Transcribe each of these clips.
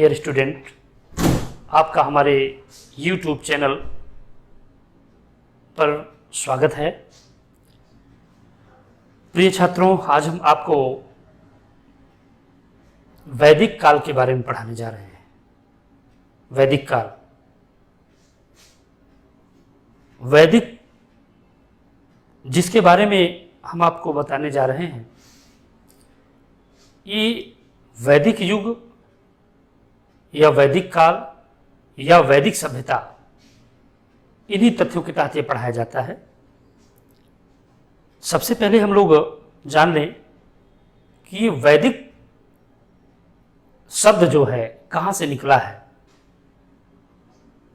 Dear student, आपका हमारे YouTube channel पर स्वागत है। प्रिय छात्रों, आज हम आपको वैदिक काल के बारे में पढ़ाने जा रहे हैं। वैदिक काल, वैदिक जिसके बारे में हम आपको बताने जा रहे हैं, ये वैदिक युग या वैदिक काल या वैदिक सभ्यता, इन्हीं तथ्यों के तहत ये पढ़ाया जाता है। सबसे पहले हम लोग जान लें कि ये वैदिक शब्द जो है कहां से निकला है।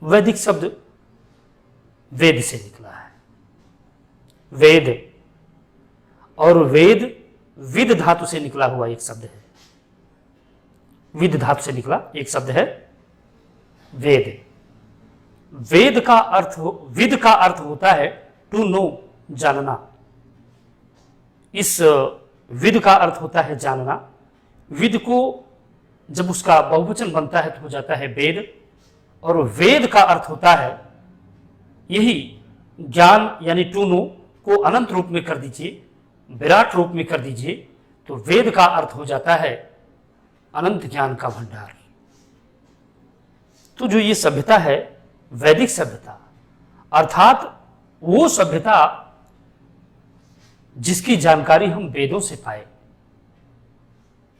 वैदिक शब्द वेद से निकला है। वेद, और वेद विद धातु से निकला हुआ एक शब्द है। विद धातु से निकला एक शब्द है वेद। वेद का अर्थ, विद का अर्थ होता है टू नो, जानना। इस विद का अर्थ होता है जानना। विद को जब उसका बहुवचन बनता है तो हो जाता है वेद, और वेद का अर्थ होता है यही ज्ञान, यानी टू नो को अनंत रूप में कर दीजिए, विराट रूप में कर दीजिए, तो वेद का अर्थ हो जाता है अनंत ज्ञान का भंडार। तो जो ये सभ्यता है वैदिक सभ्यता, अर्थात वो सभ्यता जिसकी जानकारी हम वेदों से पाए,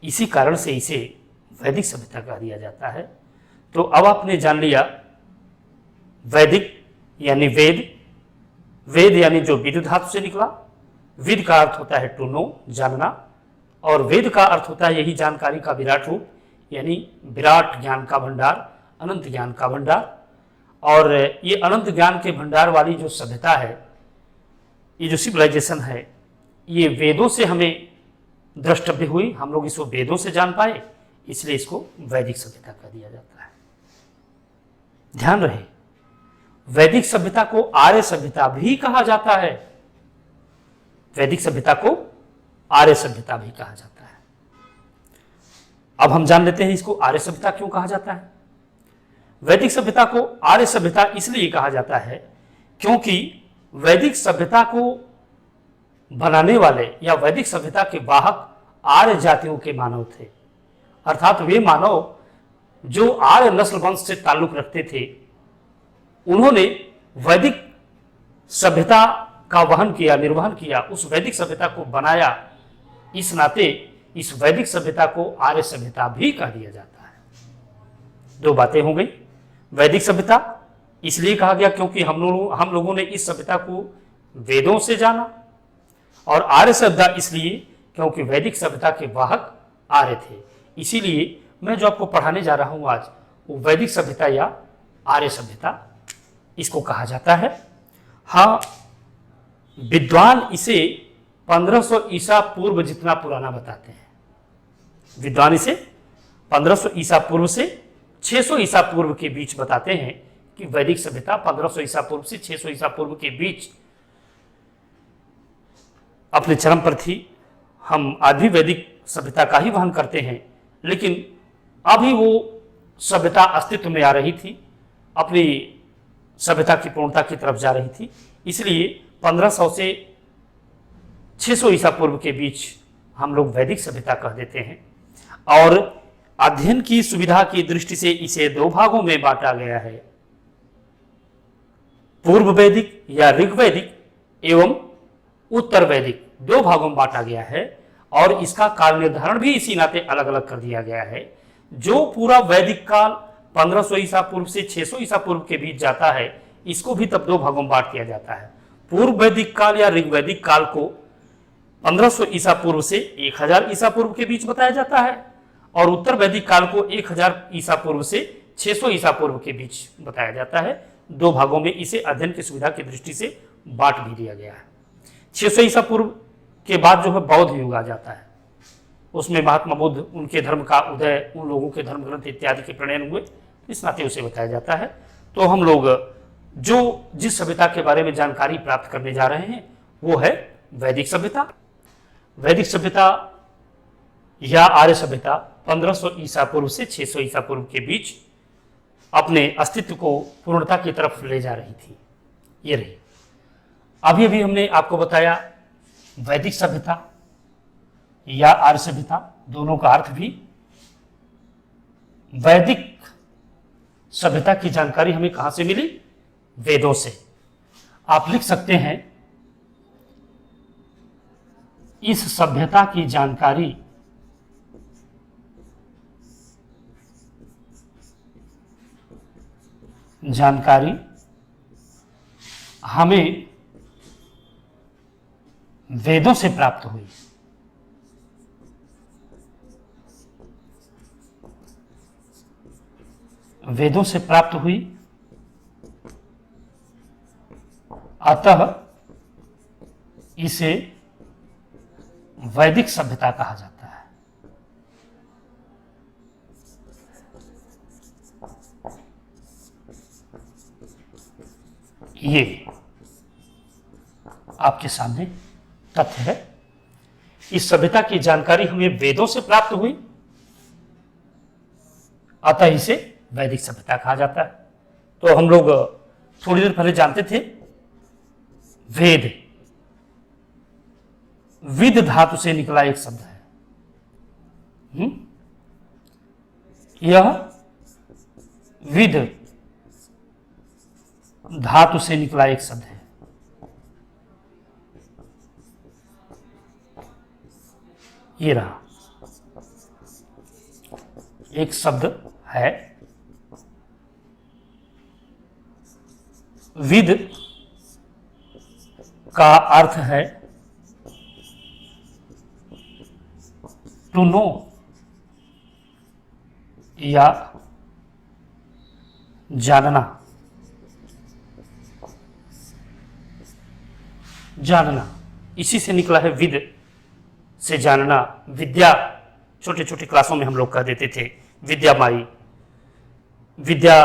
इसी कारण से इसे वैदिक सभ्यता कहा दिया जाता है। तो अब आपने जान लिया वैदिक यानी वेद। वेद यानी जो विद धातु से निकला। विद का अर्थ होता है टू नो, जानना, और वेद का अर्थ होता है यही जानकारी का विराट रूप, यानी विराट ज्ञान का भंडार, अनंत ज्ञान का भंडार। और ये अनंत ज्ञान के भंडार वाली जो सभ्यता है, ये जो सिविलाइजेशन है, ये वेदों से हमें द्रष्टव्य हुई। हम लोग इसको वेदों से जान पाए, इसलिए इसको वैदिक सभ्यता कह दिया जाता है। ध्यान रहे, वैदिक सभ्यता को आर्य सभ्यता भी कहा जाता है। वैदिक सभ्यता को आर्य सभ्यता भी कहा जाता है। अब हम जान लेते हैं इसको आर्य सभ्यता क्यों कहा जाता है। वैदिक सभ्यता को आर्य सभ्यता इसलिए कहा जाता है क्योंकि वैदिक सभ्यता को बनाने वाले या वैदिक सभ्यता के वाहक आर्य जातियों के मानव थे। अर्थात वे मानव जो आर्य नस्ल वंश से ताल्लुक रखते थे, उन्होंने वैदिक सभ्यता का वहन किया, निर्वहन किया, उस वैदिक सभ्यता को बनाया। इस नाते इस वैदिक सभ्यता को आर्य सभ्यता भी कहा दिया जाता है। दो बातें हो गई। वैदिक सभ्यता इसलिए कहा गया क्योंकि हम लोगों ने इस सभ्यता को वेदों से जाना, और आर्य सभ्यता इसलिए क्योंकि वैदिक सभ्यता के वाहक आर्य थे। इसीलिए मैं जो आपको पढ़ाने जा रहा हूं आज, वो वैदिक सभ्यता या आर्य सभ्यता इसको कहा जाता है। हाँ, विद्वान इसे 1500 ईसा पूर्व जितना पुराना बताते हैं। विद्वान इसे 1500 ईसा पूर्व से 600 ईसा पूर्व के बीच बताते हैं कि वैदिक सभ्यता 1500 ईसा पूर्व से 600 ईसा पूर्व के बीच अपने चरम पर थी। हम आज भी वैदिक सभ्यता का ही वहन करते हैं, लेकिन अभी वो सभ्यता अस्तित्व में आ रही थी, अपनी सभ्यता की पूर्णता की तरफ जा रही थी। इसलिए 1500 से 600 ईसा पूर्व के बीच हम लोग वैदिक सभ्यता कह देते हैं। और अध्ययन की सुविधा की दृष्टि से इसे दो भागों में बांटा गया है। पूर्व वैदिक या ऋग्वैदिक एवं उत्तर वैदिक, दो भागों में बांटा गया है। और इसका काल निर्धारण भी इसी नाते अलग अलग कर दिया गया है। जो पूरा वैदिक काल 1500 ईसा पूर्व से 600 ईसा पूर्व के बीच जाता है, इसको भी तब दो भागों में बांट दिया जाता है। पूर्व वैदिक काल या ऋग्वैदिक काल को 1500 ईसा पूर्व से 1000 ईसा पूर्व के बीच बताया जाता है, और उत्तर वैदिक काल को 1000 ईसा पूर्व से 600 ईसा पूर्व के बीच बताया जाता है। दो भागों में इसे अध्ययन की सुविधा की दृष्टि से बांट भी दिया गया है। 600 ईसा पूर्व के बाद जो है बौद्ध युग आ जाता है। उसमें महात्मा बुद्ध, उनके धर्म का उदय, उन लोगों के धर्म ग्रंथ इत्यादि के प्रणयन हुए, इस नाते उसे बताया जाता है। तो हम लोग जो जिस सभ्यता के बारे में जानकारी प्राप्त करने जा रहे हैं वो है वैदिक सभ्यता। वैदिक सभ्यता या आर्य सभ्यता 1500 ईसा पूर्व से 600 ईसा पूर्व के बीच अपने अस्तित्व को पूर्णता की तरफ ले जा रही थी। ये रही। अभी अभी हमने आपको बताया वैदिक सभ्यता या आर्य सभ्यता, दोनों का अर्थ भी। वैदिक सभ्यता की जानकारी हमें कहां से मिली? वेदों से। आप लिख सकते हैं, इस सभ्यता की जानकारी हमें वेदों से प्राप्त हुई। वेदों से प्राप्त हुई, अतः इसे वैदिक सभ्यता कहा जाता है। ये आपके सामने तथ्य है। इस सभ्यता की जानकारी हमें वेदों से प्राप्त हुई, अतः इसे वैदिक सभ्यता कहा जाता है। तो हम लोग थोड़ी देर पहले जानते थे, वेद विद धातु से निकला एक शब्द है। यह विद धातु से निकला एक शब्द है। ये रहा, एक शब्द है विद का अर्थ है टू नो या जानना। जानना इसी से निकला है, विद से जानना। विद्या छोटे छोटे क्लासों में हम लोग कह देते थे, विद्या माई, विद्या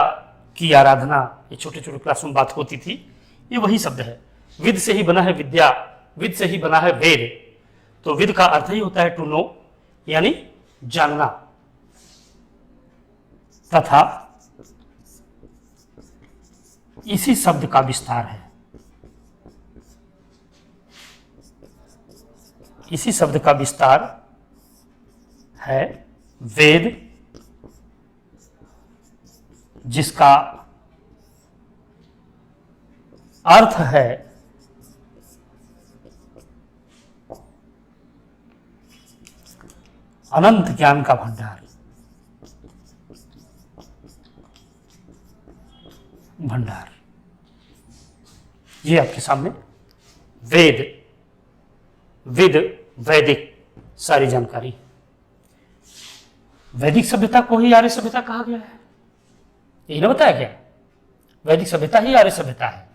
की आराधना, ये छोटे छोटे क्लासों में बात होती थी। ये वही शब्द है, विद से ही बना है विद्या, विद से ही बना है वेद। तो विद का अर्थ ही होता है टू नो, यानी जानना। तथा इसी शब्द का विस्तार है, इसी शब्द का विस्तार है वेद, जिसका अर्थ है अनंत ज्ञान का भंडार। ये आपके सामने वेद, विद, वैदिक, सारी जानकारी। वैदिक सभ्यता को ही आर्य सभ्यता कहा गया है, यही ना बताया गया? वैदिक सभ्यता ही आर्य सभ्यता है।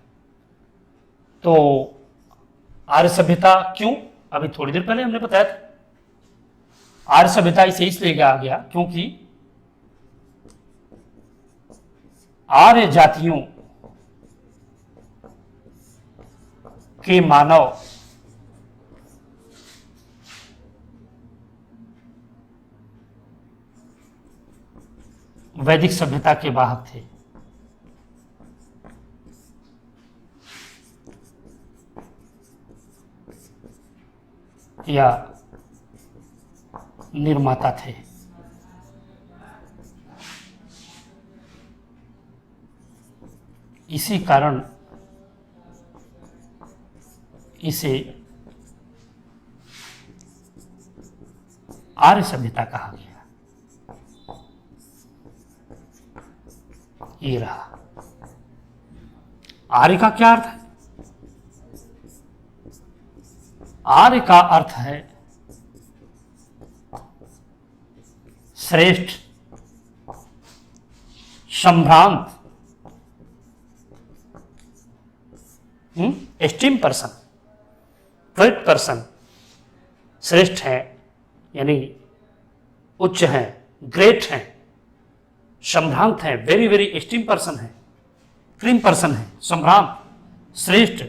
तो आर्य सभ्यता क्यों? अभी थोड़ी देर पहले हमने बताया था। आर्य सभ्यता इसे इसलिए कहा गया क्योंकि आर्य जातियों के मानव वैदिक सभ्यता के वाहक थे। या निर्माता थे। इसी कारण इसे आर्य सभ्यता कहा गया। ये रहा। आर्य का क्या अर्थ है? आर्य का अर्थ है श्रेष्ठ, संभ्रांत, एस्टीम पर्सन, ग्रेट पर्सन। श्रेष्ठ है यानी उच्च है, ग्रेट है, संभ्रांत है, वेरी वेरी एस्टीम पर्सन है, क्रीम पर्सन है, संभ्रांत, श्रेष्ठ,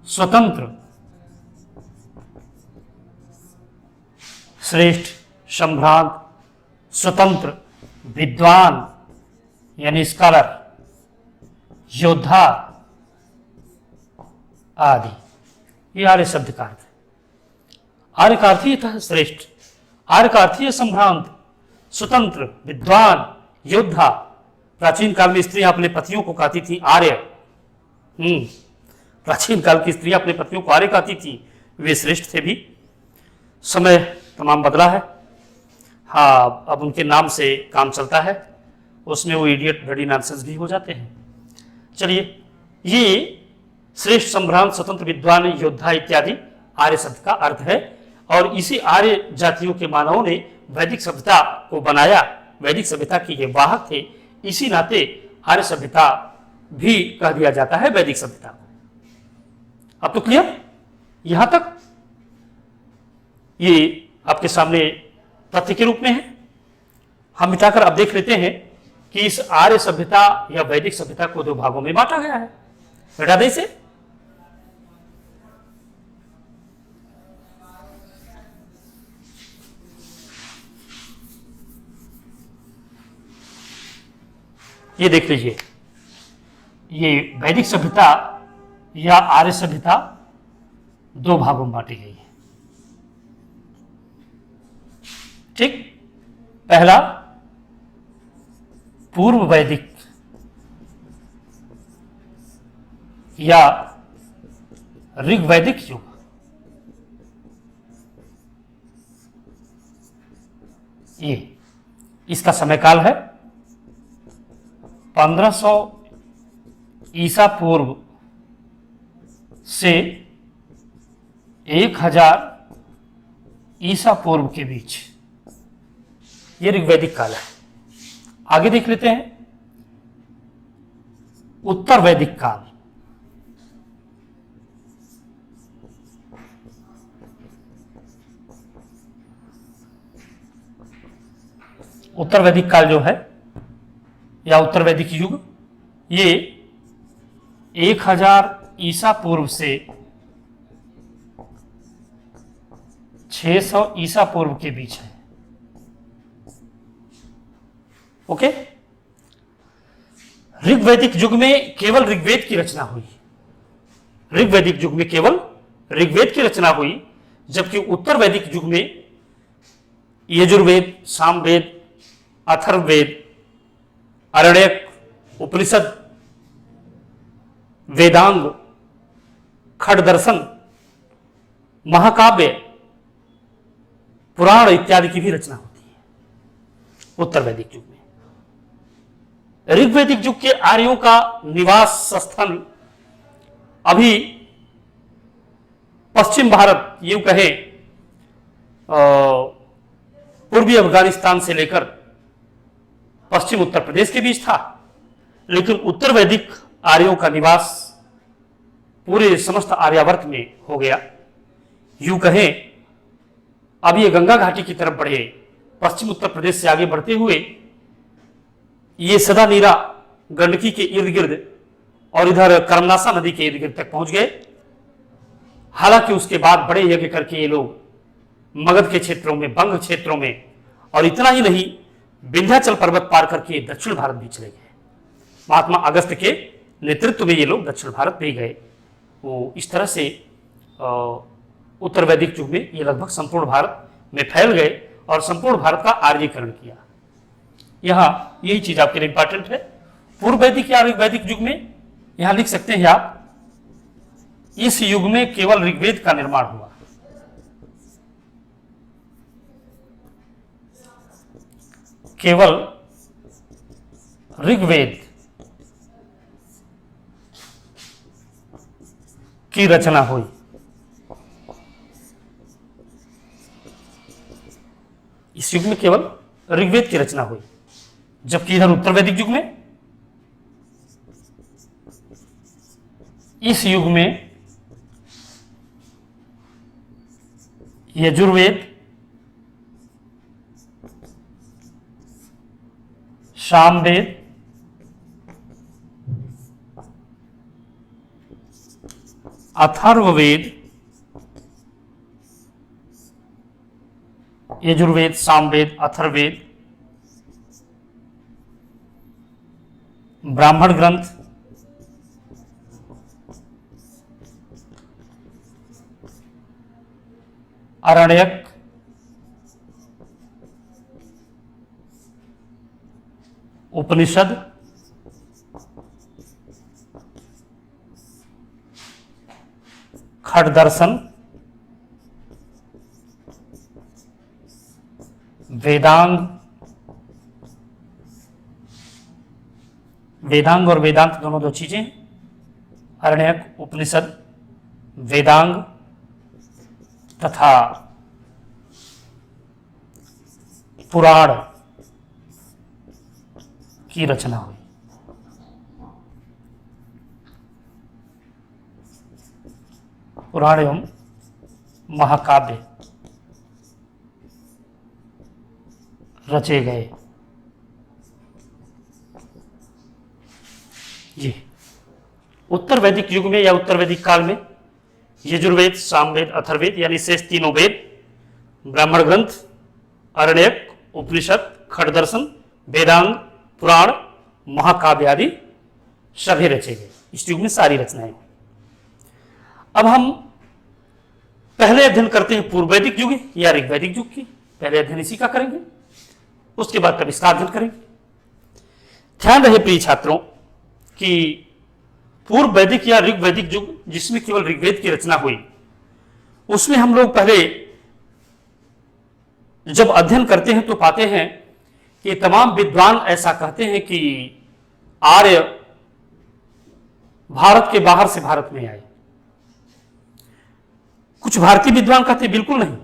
स्वतंत्र, श्रेष्ठ, संभ्रांत, स्वतंत्र, विद्वान यानी स्कॉलर, योद्धा आदि, ये आर्य शब्द का अर्थ है। आर्य का अर्थ ही था श्रेष्ठ, आर्य का अर्थ ही संभ्रांत, स्वतंत्र, विद्वान, योद्धा। प्राचीन काल में स्त्रियां अपने पतियों को कहती थी आर्य। प्राचीन काल की स्त्रियां अपने पतियों को आर्य कहती थी, वे श्रेष्ठ थे भी। समय तमाम बदला है, हाँ, अब उनके नाम से काम चलता है, उसमें वो इडियट ब्लडी नॉनसेंस भी हो जाते हैं। चलिए, ये श्रेष्ठ, संभ्रांत, स्वतंत्र, विद्वान, योद्धा इत्यादि आर्य शब्द का अर्थ है। और इसी आर्य जातियों के मानवों ने वैदिक सभ्यता को बनाया, वैदिक सभ्यता के ये वाहक थे, इसी नाते आर्य सभ्यता भी कह दिया जाता है वैदिक सभ्यता को। अब तो क्लियर, यहां तक ये आपके सामने तथ्य के रूप में है। हम मिटाकर अब देख लेते हैं कि इस आर्य सभ्यता या वैदिक सभ्यता को दो भागों में बांटा गया है। मिटा दें इसे। ये देख लीजिए, ये वैदिक सभ्यता या आर्य सभ्यता दो भागों में बांटी गई है। ठीक, पहला पूर्व वैदिक या ऋग्वैदिक युग, ये इसका समय काल है 1500 ईसा पूर्व से 1000 ईसा पूर्व के बीच, ये ऋग्वैदिक काल है। आगे देख लेते हैं उत्तर वैदिक काल। उत्तर वैदिक काल जो है या उत्तर वैदिक युग, ये 1000 ईसा पूर्व से 600 ईसा पूर्व के बीच है। ओके, ऋग्वैदिक युग में केवल ऋग्वेद की रचना हुई। ऋग्वैदिक युग में केवल ऋग्वेद की रचना हुई, जबकि उत्तर वैदिक युग में यजुर्वेद, सामवेद, अथर्ववेद, आरण्यक, उपनिषद, वेदांग, खड़ दर्शन, महाकाव्य, पुराण इत्यादि की भी रचना होती है उत्तर वैदिक युग में। ऋग्वैदिक युग के आर्यों का निवास स्थल अभी पश्चिम भारत, यूं कहें पूर्वी अफगानिस्तान से लेकर पश्चिम उत्तर प्रदेश के बीच था। लेकिन उत्तर वैदिक आर्यों का निवास पूरे समस्त आर्यावर्त में हो गया। यूं कहें अब ये गंगा घाटी की तरफ बढ़े, पश्चिम उत्तर प्रदेश से आगे बढ़ते हुए ये सदा नीरा गंडकी के इर्द गिर्द और इधर कर्मनासा नदी के इर्द गिर्द तक पहुंच गए। हालांकि उसके बाद बड़े यज्ञ करके ये लोग मगध के क्षेत्रों में, बंग क्षेत्रों में, और इतना ही नहीं, विंध्याचल पर्वत पार करके दक्षिण भारत भी चले गए। महात्मा अगस्त्य के नेतृत्व में ये लोग दक्षिण भारत भी गए। वो इस तरह से उत्तर वैदिक युग में ये लगभग संपूर्ण भारत में फैल गए और संपूर्ण भारत का आर्यीकरण किया। यहां यही चीज आपके लिए इंपॉर्टेंट है। पूर्व वैदिक या ऋग्वैदिक युग में यहां लिख सकते हैं आप, इस युग में केवल ऋग्वेद का निर्माण हुआ। केवल ऋग्वेद की रचना हुई। इस युग में केवल ऋग्वेद की रचना हुई, जबकि इधर उत्तर वैदिक युग में, इस युग में यजुर्वेद, सामवेद, अथर्ववेद, यजुर्वेद, सामवेद, अथर्ववेद, ब्राह्मण ग्रंथ, आरण्यक, उपनिषद, खट दर्शन, वेदांग, वेदांग और वेदांत दोनों दो चीजें, आरण्यक, उपनिषद, वेदांग तथा पुराण की रचना हुई। पुराण एवं महाकाव्य रचे गए। जी, उत्तर वैदिक युग में या उत्तर वैदिक काल में यजुर्वेद, सामवेद, अथर्ववेद यानी शेष तीनों वेद, ब्राह्मण ग्रंथ, आरण्यक, उपनिषद, खट दर्शन, वेदांग, पुराण, महाकाव्य आदि सभी रचे गए। इस युग में सारी रचनाएं। अब हम पहले अध्ययन करते हैं पूर्व वैदिक युग या ऋग्वैदिक युग की। पहले अध्ययन इसी का करेंगे, उसके बाद तब इसका अध्ययन करेंगे। ध्यान रहे प्रिय छात्रों कि पूर्व वैदिक या ऋग्वैदिक युग जिसमें केवल ऋग्वेद की रचना हुई, उसमें हम लोग पहले जब अध्ययन करते हैं तो पाते हैं कि तमाम विद्वान ऐसा कहते हैं कि आर्य भारत के बाहर से भारत में आए। कुछ भारतीय विद्वान कहते बिल्कुल नहीं,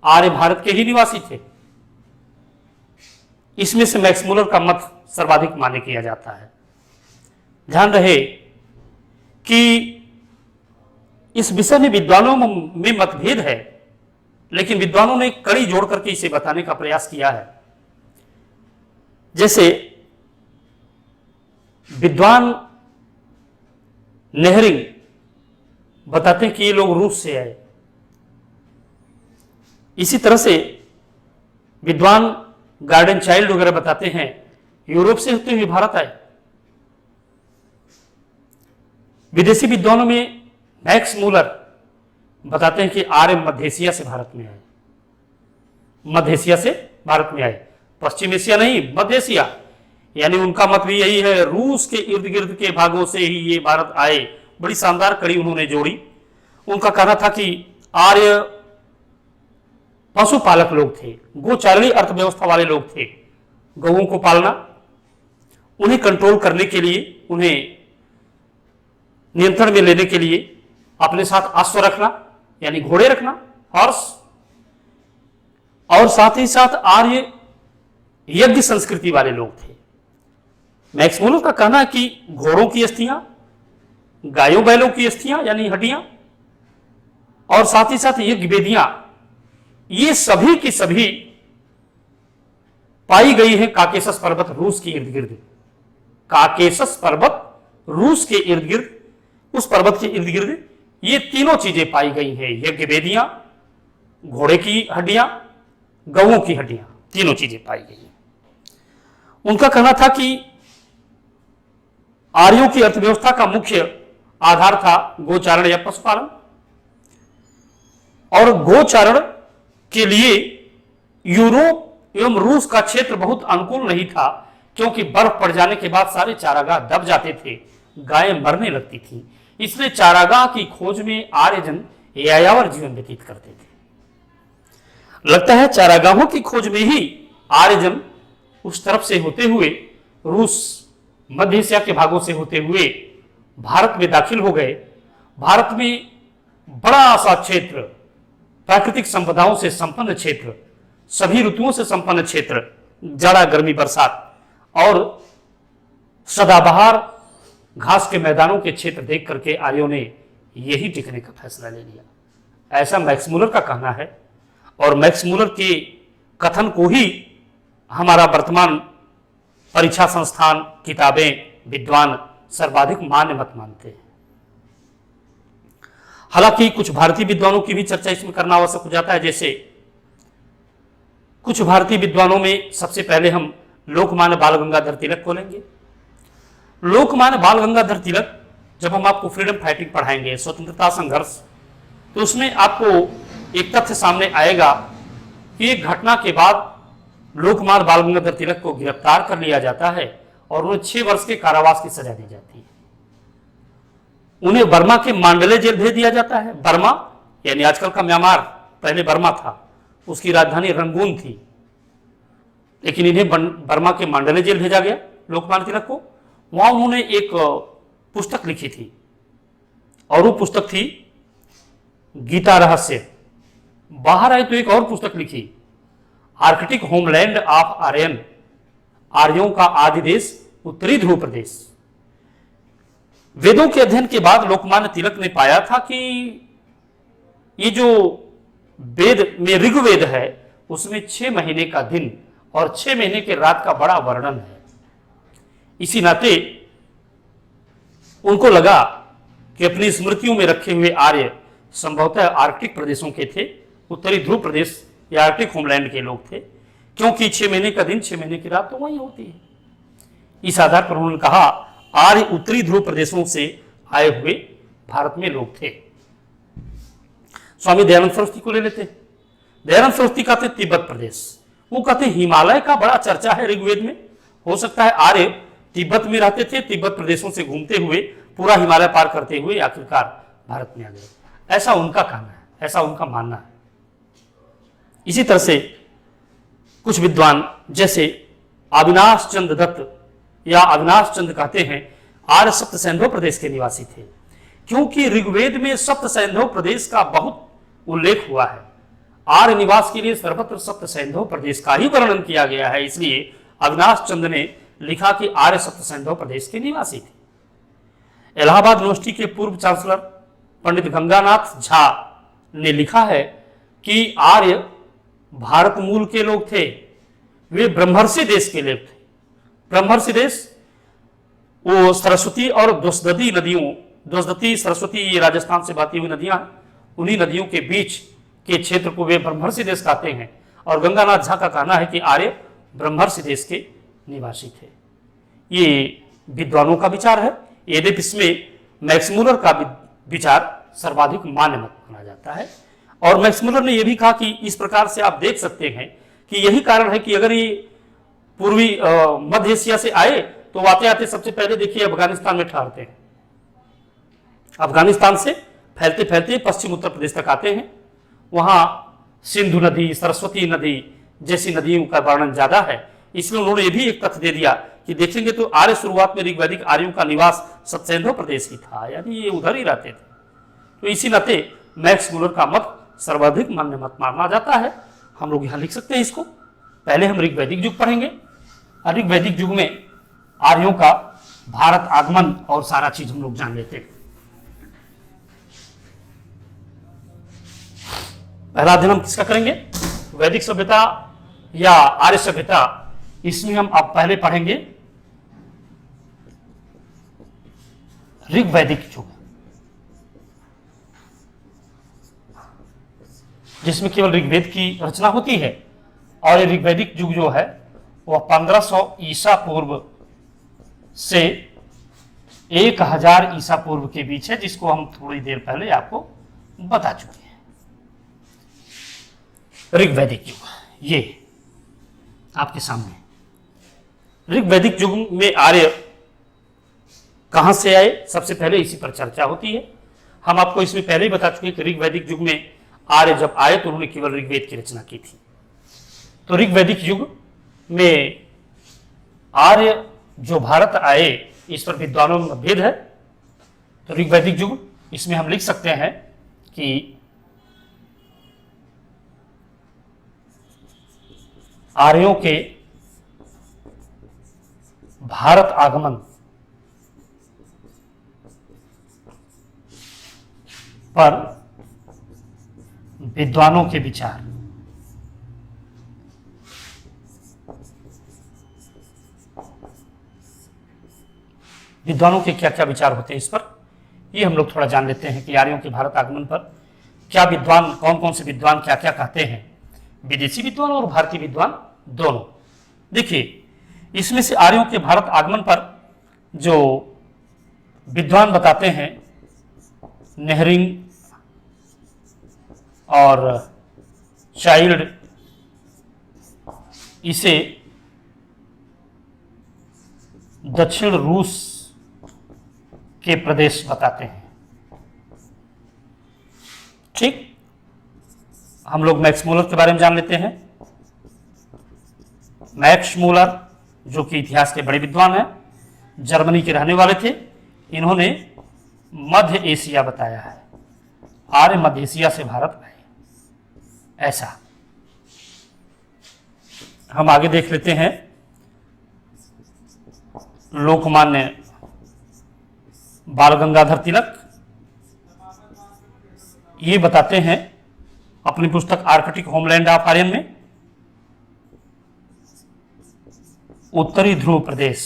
आर्य भारत के ही निवासी थे। इसमें से मैक्स मूलर का मत सर्वाधिक मान्य किया जाता है। ध्यान रहे कि इस विषय में विद्वानों में मतभेद है, लेकिन विद्वानों ने कड़ी जोड़ करके इसे बताने का प्रयास किया है। जैसे विद्वान नेहरिंग बताते हैं कि ये लोग रूस से आए। इसी तरह से विद्वान गार्डन चाइल्ड वगैरह बताते हैं यूरोप से होते हुए भारत आए। विदेशी विद्वानों में मैक्स मूलर बताते हैं कि आर्य मध्य एशिया से भारत में आए। मध्य एशिया से भारत में आए, पश्चिम एशिया नहीं, मध्य एशिया। यानी उनका मत भी यही है, रूस के इर्द गिर्द के भागों से ही ये भारत आए। बड़ी शानदार कड़ी उन्होंने जोड़ी। उनका कहना था कि आर्य पशुपालक लोग थे, गोचारणी अर्थव्यवस्था वाले लोग थे। गौओं को पालना, उन्हें कंट्रोल करने के लिए, उन्हें नियंत्रण में लेने के लिए अपने साथ अश्व रखना यानी घोड़े रखना, हॉर्स, और साथ ही साथ आर्य यज्ञ संस्कृति वाले लोग थे। मैक्स मूलर का कहना है कि घोड़ों की अस्थियां, गायों बैलों की अस्थियां यानी हड्डियां, और साथ ही साथ यज्ञ वेदियां, ये सभी की सभी पाई गई है काकेशस पर्वत रूस के इर्द गिर्द। काकेशस पर्वत रूस के इर्द गिर्द, उस पर्वत के इर्द गिर्द ये तीनों चीजें पाई गई हैं। यज्ञ वेदियां, घोड़े की हड्डियां, गौओं की हड्डियां, तीनों चीजें पाई गई हैं। उनका कहना था कि आर्यों की अर्थव्यवस्था का मुख्य आधार था गोचारण या पशुपालन, और गोचारण के लिए यूरोप एवं रूस का क्षेत्र बहुत अनुकूल नहीं था, क्योंकि बर्फ पड़ जाने के बाद सारे चारागाह दब जाते थे, गायें मरने लगती थी। इसलिए चारागाह की खोज में आर्यजन यायावर जीवन व्यतीत करते थे। लगता है चारागाहों की खोज में ही आर्यजन उस तरफ से होते हुए, रूस मध्य एशिया के भागों से होते हुए भारत में दाखिल हो गए। भारत में बड़ा सा क्षेत्र, प्राकृतिक संपदाओं से संपन्न क्षेत्र, सभी ऋतुओं से संपन्न क्षेत्र, जाड़ा गर्मी बरसात और सदाबहार घास के मैदानों के क्षेत्र देख करके आर्यों ने यही टिकने का फैसला ले लिया। ऐसा मैक्स मूलर का कहना है, और मैक्स मूलर के कथन को ही हमारा वर्तमान परीक्षा संस्थान, किताबें, विद्वान सर्वाधिक मान्य मत मानते हैं। हालांकि कुछ भारतीय विद्वानों की भी चर्चा इसमें करना आवश्यक हो जाता है। जैसे कुछ भारतीय विद्वानों में सबसे पहले हम लोकमान्य बाल गंगाधर तिलक को लेंगे। लोकमान्य बाल गंगाधर तिलक, जब हम आपको फ्रीडम फाइटिंग पढ़ाएंगे, स्वतंत्रता संघर्ष, तो उसमें आपको एक तथ्य सामने आएगा कि एक घटना के बाद लोकमान्य बाल गंगाधर तिलक को गिरफ्तार कर लिया जाता है और उन्हें 6 वर्ष के कारावास की सजा दी जाती है। उन्हें बर्मा के मांडले जेल भेज दिया जाता है। बर्मा यानी आजकल का म्यांमार, पहले बर्मा था, उसकी राजधानी रंगून थी, लेकिन इन्हें बर्मा के मांडले जेल भेजा गया लोकमान्य तिलक को। वहां उन्होंने एक पुस्तक लिखी थी और वो पुस्तक थी गीता रहस्य। बाहर आए तो एक और पुस्तक लिखी, आर्कटिक होमलैंड ऑफ आर्यन, आर्यों का आदि देश उत्तरी ध्रुव प्रदेश। वेदों के अध्ययन के बाद लोकमान्य तिलक ने पाया था कि ये जो वेद में ऋग्वेद है उसमें 6 महीने का दिन और 6 महीने के रात का बड़ा वर्णन है। इसी नाते उनको लगा कि अपनी स्मृतियों में रखे हुए आर्य संभवतः आर्कटिक प्रदेशों के थे, उत्तरी ध्रुव प्रदेश या आर्कटिक होमलैंड के लोग थे, क्योंकि 6 महीने का दिन 6 महीने की रात तो वही होती है। इस आधार पर उन्होंने कहा आर्य उत्तरी ध्रुव प्रदेशों से आए हुए भारत में लोग थे। स्वामी दयानंद सरस्वती को ले लेते हैं। दयानंद सरस्वती कहते तिब्बत प्रदेश, वो कहते हिमालय का बड़ा चर्चा है ऋग्वेद में, हो सकता है आर्य तिब्बत में रहते थे, तिब्बत प्रदेशों से घूमते हुए पूरा हिमालय पार करते हुए आखिरकार भारत में आ गए, ऐसा उनका कहना है, ऐसा उनका मानना है। इसी तरह से कुछ विद्वान जैसे अविनाश चंद्र दत्त या अविनाश चंद्र कहते हैं आर्य सप्त सैंधव प्रदेश के निवासी थे, क्योंकि ऋग्वेद में सप्त सैंधव प्रदेश का बहुत उल्लेख हुआ है। आर्य निवास के लिए सर्वत्र सप्त सैंधव प्रदेश का ही वर्णन किया गया है, इसलिए अविनाश चंद्र ने लिखा कि आर्य सप्त सैंधव प्रदेश के निवासी थे। इलाहाबाद यूनिवर्सिटी के पूर्व चांसलर पंडित गंगानाथ झा ने लिखा है कि आर्य भारत मूल के लोग थे, वे ब्रह्मर्षि देश के लोग थे। ब्रह्मर्षि देश वो सरस्वती और द्वसदती नदियों, द्वसदती सरस्वती ये राजस्थान से बहती हुई नदियां हैं, उन्हीं नदियों के बीच के क्षेत्र को वे ब्रह्मर्षि देश कहते हैं। और गंगानाथ झा का कहना है कि आर्य ब्रह्मर्षि देश के निवासी थे। ये विद्वानों का विचार है, यद्यपि इसमें मैक्समुलर का विचार सर्वाधिक मान्य मत माना जाता है। और मैक्समुलर ने यह भी कहा कि इस प्रकार से आप देख सकते हैं कि यही कारण है कि अगर ये पूर्वी मध्य एशिया से आए तो आते आते सबसे पहले देखिए अफगानिस्तान में ठहरते हैं, अफगानिस्तान से फैलते फैलते पश्चिम उत्तर प्रदेश तक आते हैं। वहां सिंधु नदी, सरस्वती नदी जैसी नदियों का वर्णन ज्यादा है, इसलिए उन्होंने ये भी एक तथ्य दे दिया कि देखेंगे तो आर्य शुरुआत में ऋग्वैदिक आर्यों का निवास सप्तसैंधव प्रदेश ही था, यानी ये उधर ही रहते थे। तो इसी नाते मैक्स मुलर का मत सर्वाधिक मान्य मत माना जाता है। हम लोग यहां लिख सकते हैं इसको। पहले हम ऋग्वैदिक युग पढ़ेंगे, ऋग्वैदिक युग में आर्यों का भारत आगमन और सारा चीज हम लोग जान लेते हैं। पहला अध्ययन हम किसका करेंगे? वैदिक सभ्यता या आर्य सभ्यता। इसमें हम अब पहले पढ़ेंगे ऋग्वैदिक युग, जिसमें केवल ऋग्वेद की रचना होती है। और ये ऋग्वैदिक युग जो है वह 1500 ईसा पूर्व से 1000 ईसा पूर्व के बीच है, जिसको हम थोड़ी देर पहले आपको बता चुके हैं। ऋग्वैदिक युग ये आपके सामने। ऋग्वैदिक युग में आर्य कहां से आए, सबसे पहले इसी पर चर्चा होती है। हम आपको इसमें पहले ही बता चुके कि ऋग्वैदिक युग में आर्य जब आए तो उन्होंने केवल ऋग्वेद की रचना की थी। तो ऋग्वैदिक युग में आर्य जो भारत आए, इस पर विद्वानों में भेद है। तो ऋग्वैदिक युग, इसमें हम लिख सकते हैं कि आर्यों के भारत आगमन पर विद्वानों के विचार। विद्वानों के क्या क्या विचार होते हैं इस पर, ये हम लोग थोड़ा जान लेते हैं कि आर्यों के भारत आगमन पर क्या विद्वान, कौन कौन से विद्वान क्या क्या कहते हैं। विदेशी विद्वान और भारतीय विद्वान दोनों। देखिए, इसमें से आर्यों के भारत आगमन पर जो विद्वान बताते हैं, नेहरिंग और चाइल्ड, इसे दक्षिण रूस के प्रदेश बताते हैं। ठीक, हम लोग मैक्स मूलर के बारे में जान लेते हैं। मैक्स मूलर जो कि इतिहास के बड़े विद्वान हैं, जर्मनी के रहने वाले थे। इन्होंने मध्य एशिया बताया है, आर्य मध्य एशिया से भारत आए, ऐसा। हम आगे देख लेते हैं। लोकमान्य बाल गंगाधर तिलक, ये बताते हैं अपनी पुस्तक आर्कटिक होमलैंड ऑफ आर्यन में, उत्तरी ध्रुव प्रदेश।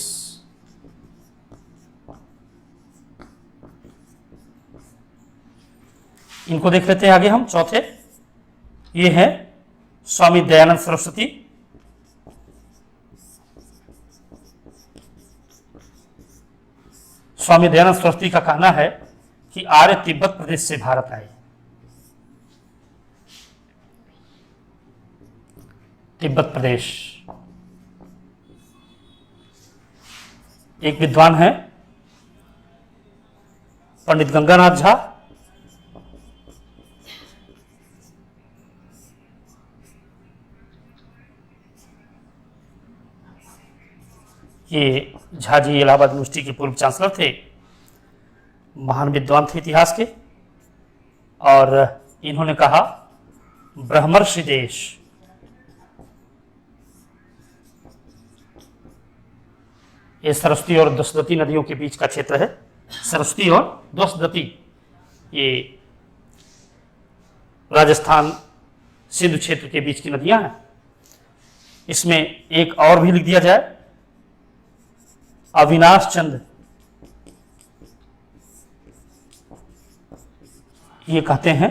इनको देख लेते हैं आगे हम, चौथे। ये है स्वामी दयानंद सरस्वती। स्वामी दयानंद सरस्वती का कहना है कि आर्य तिब्बत प्रदेश से भारत आए। तिब्बत प्रदेश। एक विद्वान है पंडित गंगानाथ झा, ये झा जी इलाहाबाद यूनिवर्सिटी के पूर्व चांसलर थे, महान विद्वान थे इतिहास के। और इन्होंने कहा ब्रह्मर्षि देश, ये सरस्वती और दसदती नदियों के बीच का क्षेत्र है। सरस्वती और दसदती, ये राजस्थान सिंधु क्षेत्र के बीच की नदियां हैं। इसमें एक और भी लिख दिया जाए, अविनाश चंद्र ये कहते हैं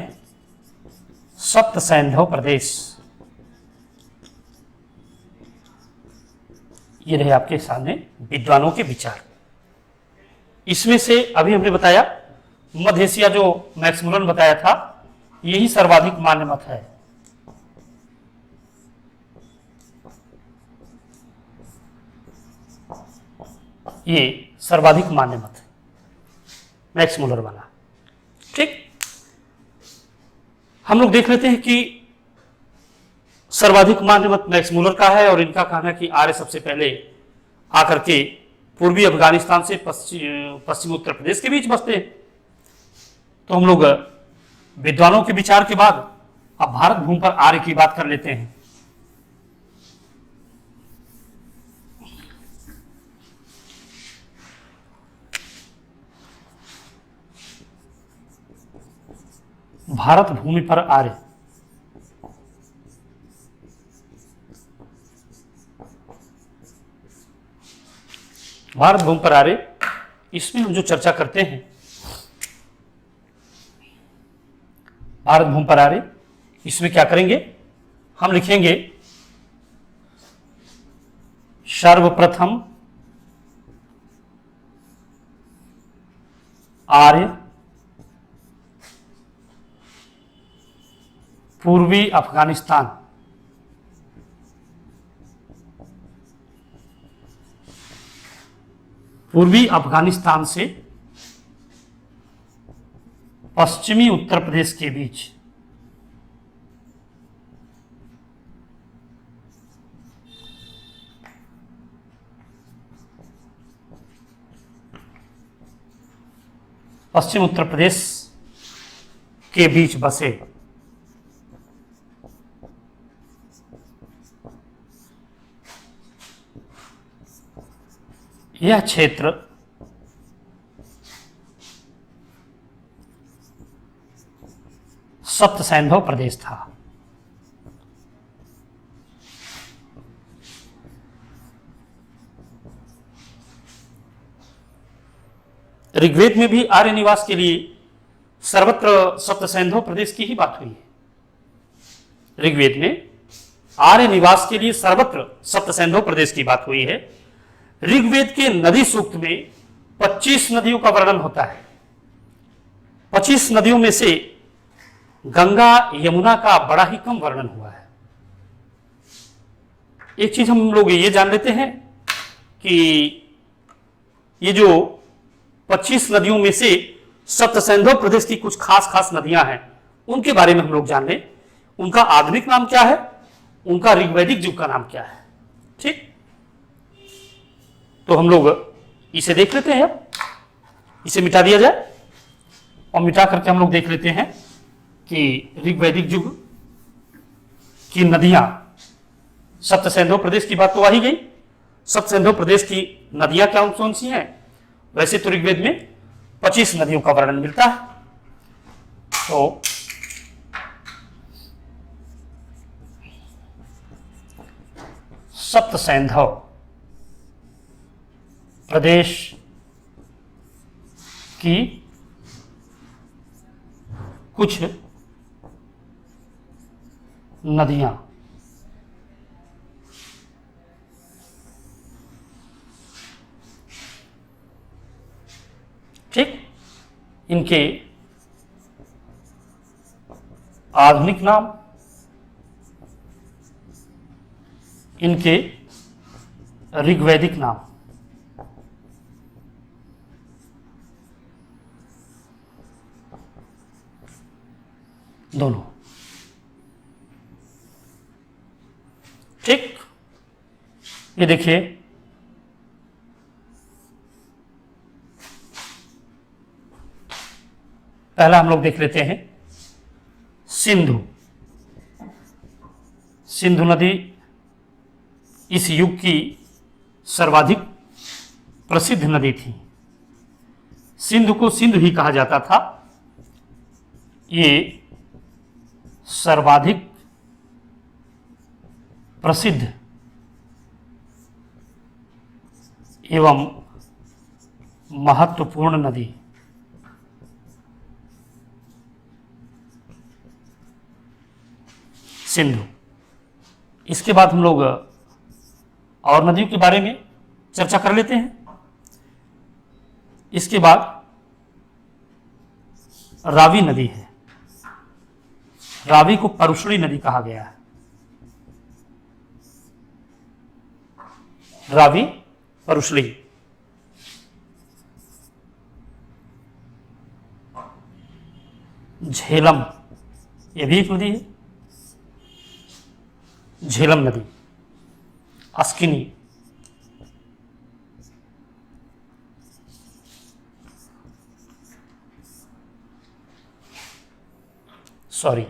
सप्त सैंधव प्रदेश। ये रहे आपके सामने विद्वानों के विचार। इसमें से अभी हमने बताया मध्य एशिया, जो मैक्स मूलर ने बताया था, यही सर्वाधिक मान्य मत है। ये सर्वाधिक मान्य मत है मैक्स मूलर वाला। ठीक, हम लोग देख लेते हैं कि सर्वाधिक मान्य मत मैक्स मूलर का है और इनका कहना है कि आर्य सबसे पहले आकर के पूर्वी अफगानिस्तान से पश्चिमी उत्तर प्रदेश के बीच बसते हैं। तो हम लोग विद्वानों के विचार के बाद अब भारत भूमि पर आर्य की बात कर लेते हैं। भारत भूमि पर आर्य, भारत भूमि पर आर्य, इसमें हम जो चर्चा करते हैं भारत भूमि पर आर्य, इसमें क्या करेंगे, हम लिखेंगे सर्वप्रथम आर्य पूर्वी अफगानिस्तान, पूर्वी अफगानिस्तान से पश्चिमी उत्तर प्रदेश के बीच पश्चिम उत्तर प्रदेश के बीच बसे। यह क्षेत्र सप्त सैंधव प्रदेश था। ऋग्वेद में भी आर्य निवास के लिए सर्वत्र सप्त सैंधव प्रदेश की ही बात हुई है। ऋग्वेद में आर्य निवास के लिए सर्वत्र सप्तसैंधव प्रदेश की बात हुई है। ऋग्वेद के नदी सूक्त में 25 नदियों का वर्णन होता है। 25 नदियों में से गंगा यमुना का बड़ा ही कम वर्णन हुआ है। एक चीज हम लोग ये जान लेते हैं कि ये जो 25 नदियों में से सप्तसैंधव प्रदेश की कुछ खास खास नदियां हैं, उनके बारे में हम लोग जान लें। उनका आधुनिक नाम क्या है, उनका ऋग्वैदिक युग का नाम क्या है। ठीक, तो हम लोग इसे देख लेते हैं। इसे मिटा दिया जाए और मिटा करके हम लोग देख लेते हैं कि ऋग्वैदिक युग की नदियां, सप्तसैंधव प्रदेश की बात तो आ ही गई। सप्तसैंधव प्रदेश की नदियां क्या कौन सी हैं? वैसे तो ऋग्वेद में 25 नदियों का वर्णन मिलता है। तो सप्तसैंधव प्रदेश की कुछ नदियां ठीक, इनके आधुनिक नाम, इनके ऋग्वैदिक नाम। दोनों। ठीक, ये देखिए, पहला हम लोग देख लेते हैं सिंधु। सिंधु नदी इस युग की सर्वाधिक प्रसिद्ध नदी थी। सिंधु को सिंधु ही कहा जाता था। ये सर्वाधिक प्रसिद्ध एवं महत्वपूर्ण नदी सिंधु। इसके बाद हम लोग और नदियों के बारे में चर्चा कर लेते हैं। इसके बाद रावी नदी है। रावी को परुष्णी नदी कहा गया है। रावी, परुष्णी। झेलम, यह भी एक नदी है, झेलम नदी। अस्किनी, सॉरी,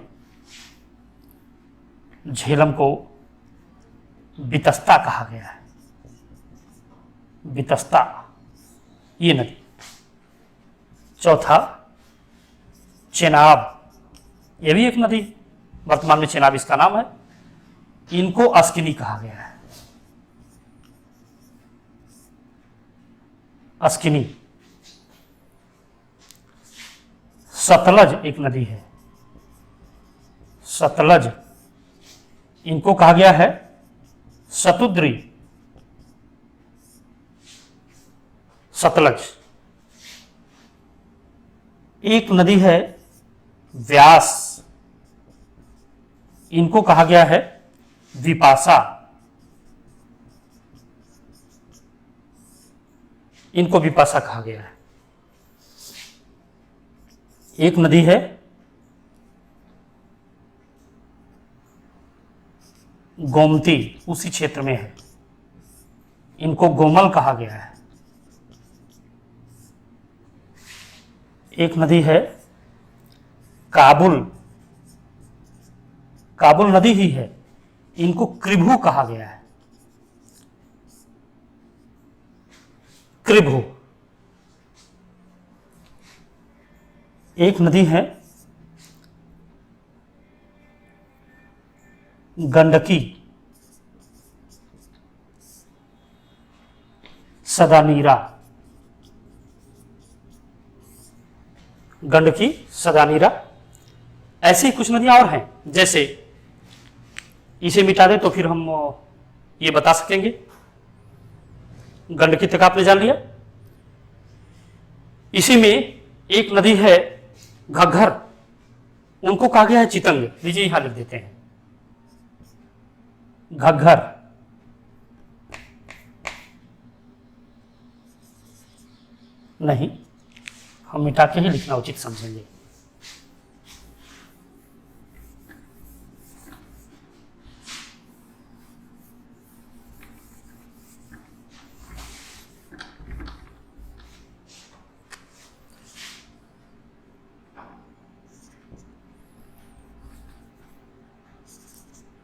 झेलम को बितस्ता कहा गया है। बितस्ता, ये नदी। चौथा चेनाब, यह भी एक नदी, वर्तमान में चेनाब इसका नाम है। इनको अस्किनी कहा गया है। अस्किनी। सतलज एक नदी है। सतलज, इनको कहा गया है सतुद्री। सतलज। एक नदी है व्यास, इनको कहा गया है विपाशा। इनको विपाशा कहा गया है। एक नदी है गोमती, उसी क्षेत्र में है, इनको गोमल कहा गया है। एक नदी है काबुल, काबुल नदी ही है, इनको कृभु कहा गया है। कृभु। एक नदी है गंडकी, सदानीरा। गंडकी, सदानीरा। ऐसी कुछ नदियां और हैं, जैसे इसे मिटा दें तो फिर हम ये बता सकेंगे। गंडकी तक आपने जान लिया। इसी में एक नदी है घग्घर, उनको कहा गया है चितंग। लीजिए यहां लिख देते हैं घग्घर। नहीं, हम मिटा के ही लिखना उचित समझेंगे।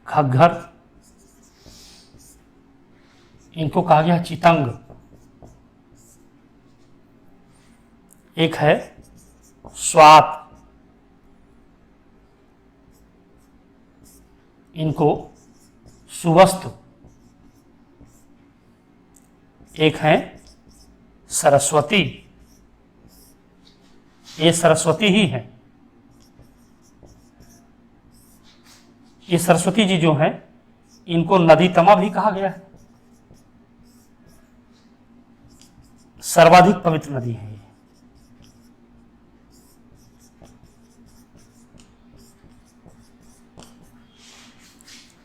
घग्घर, इनको कहा गया चितंग। एक है स्वात, इनको सुवस्तु। एक है सरस्वती, ये सरस्वती ही है। ये सरस्वती जी जो हैं इनको नदी तमा भी कहा गया है। सर्वाधिक पवित्र नदी है ये।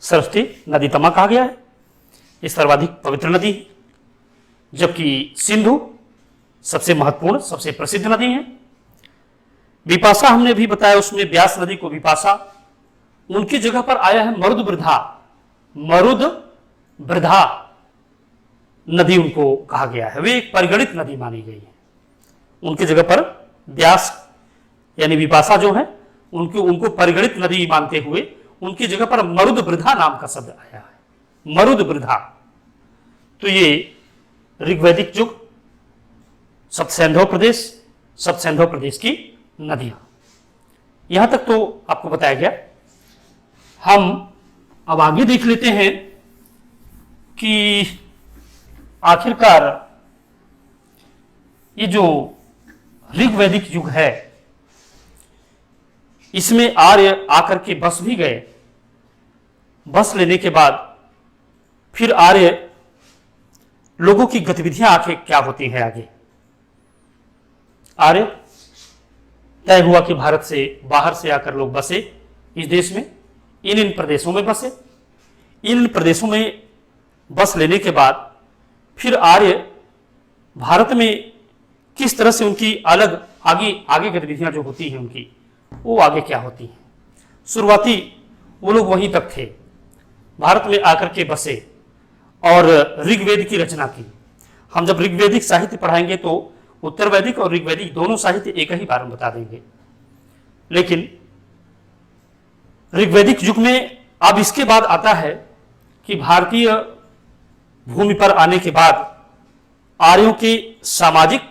सरस्वती नदी तमा कहा गया है, ये सर्वाधिक पवित्र नदी है। जबकि सिंधु सबसे महत्वपूर्ण, सबसे प्रसिद्ध नदी है। विपाशा हमने भी बताया, उसमें व्यास नदी को विपाशा, उनकी जगह पर आया है मरुदवृद्धा। मरुदवृद्धा नदी उनको कहा गया है, वे एक परिगणित नदी मानी गई है। उनकी जगह पर व्यास यानी विपाशा जो है उनको परिगणित नदी मानते हुए उनकी जगह पर मरुदवृद्धा नाम का शब्द आया है। मरुदवृद्धा। तो ये ऋग्वैदिक युग, सप्तसैंधव प्रदेश की नदियां। यहां तक तो आपको बताया गया। हम अब आगे देख लेते हैं कि आखिरकार ये जो ऋग्वैदिक युग है इसमें आर्य आकर के बस भी गए। बस लेने के बाद फिर आर्य लोगों की गतिविधियां आखिर क्या होती हैं आगे। आर्य तय हुआ कि भारत से बाहर से आकर लोग बसे इस देश में, इन प्रदेशों में बसे। इन प्रदेशों में बस लेने के बाद फिर आर्य भारत में किस तरह से उनकी अलग आगे गतिविधियां जो होती हैं उनकी, वो आगे क्या होती हैं। शुरुआती वो लोग वहीं तक थे, भारत में आकर के बसे और ऋग्वेद की रचना की। हम जब ऋग्वेदिक साहित्य पढ़ाएंगे तो उत्तर वैदिक और ऋग्वैदिक दोनों साहित्य एक ही बार में बता देंगे। लेकिन ऋग्वैदिक युग में अब इसके बाद आता है कि भारतीय भूमि पर आने के बाद आर्यों की सामाजिक,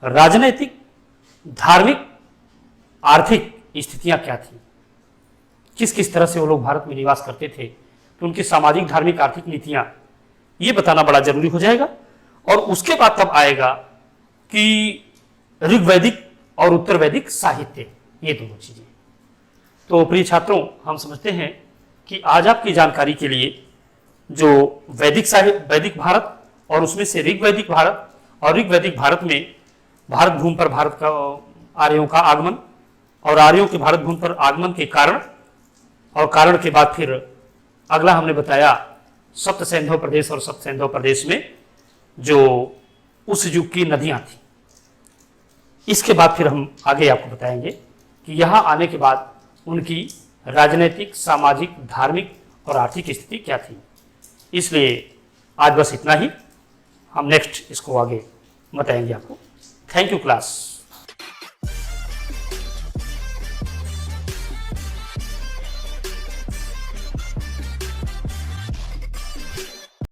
राजनैतिक, धार्मिक, आर्थिक स्थितियां क्या थी, किस किस तरह से वो लोग भारत में निवास करते थे, तो उनकी सामाजिक, धार्मिक, आर्थिक नीतियां, ये बताना बड़ा जरूरी हो जाएगा। और उसके बाद तब आएगा कि ऋग्वैदिक और उत्तर वैदिक साहित्य, ये दोनों चीजें। तो प्रिय छात्रों, हम समझते हैं कि आज आपकी जानकारी के लिए जो वैदिक साहित्य, वैदिक भारत और उसमें से ऋग्वैदिक भारत, और ऋग्वैदिक भारत में भारत भूमि पर भारत का आर्यों का आगमन, और आर्यों के भारत भूमि पर आगमन के कारण, और कारण के बाद फिर अगला हमने बताया सप्तसैंधव प्रदेश, और सप्तसैंधव प्रदेश में जो उस युग की नदियां थी। इसके बाद फिर हम आगे आपको बताएंगे कि यहां आने के बाद उनकी राजनीतिक, सामाजिक, धार्मिक और आर्थिक स्थिति क्या थी। इसलिए आज बस इतना ही, हम नेक्स्ट इसको आगे बताएंगे आपको। Thank you class.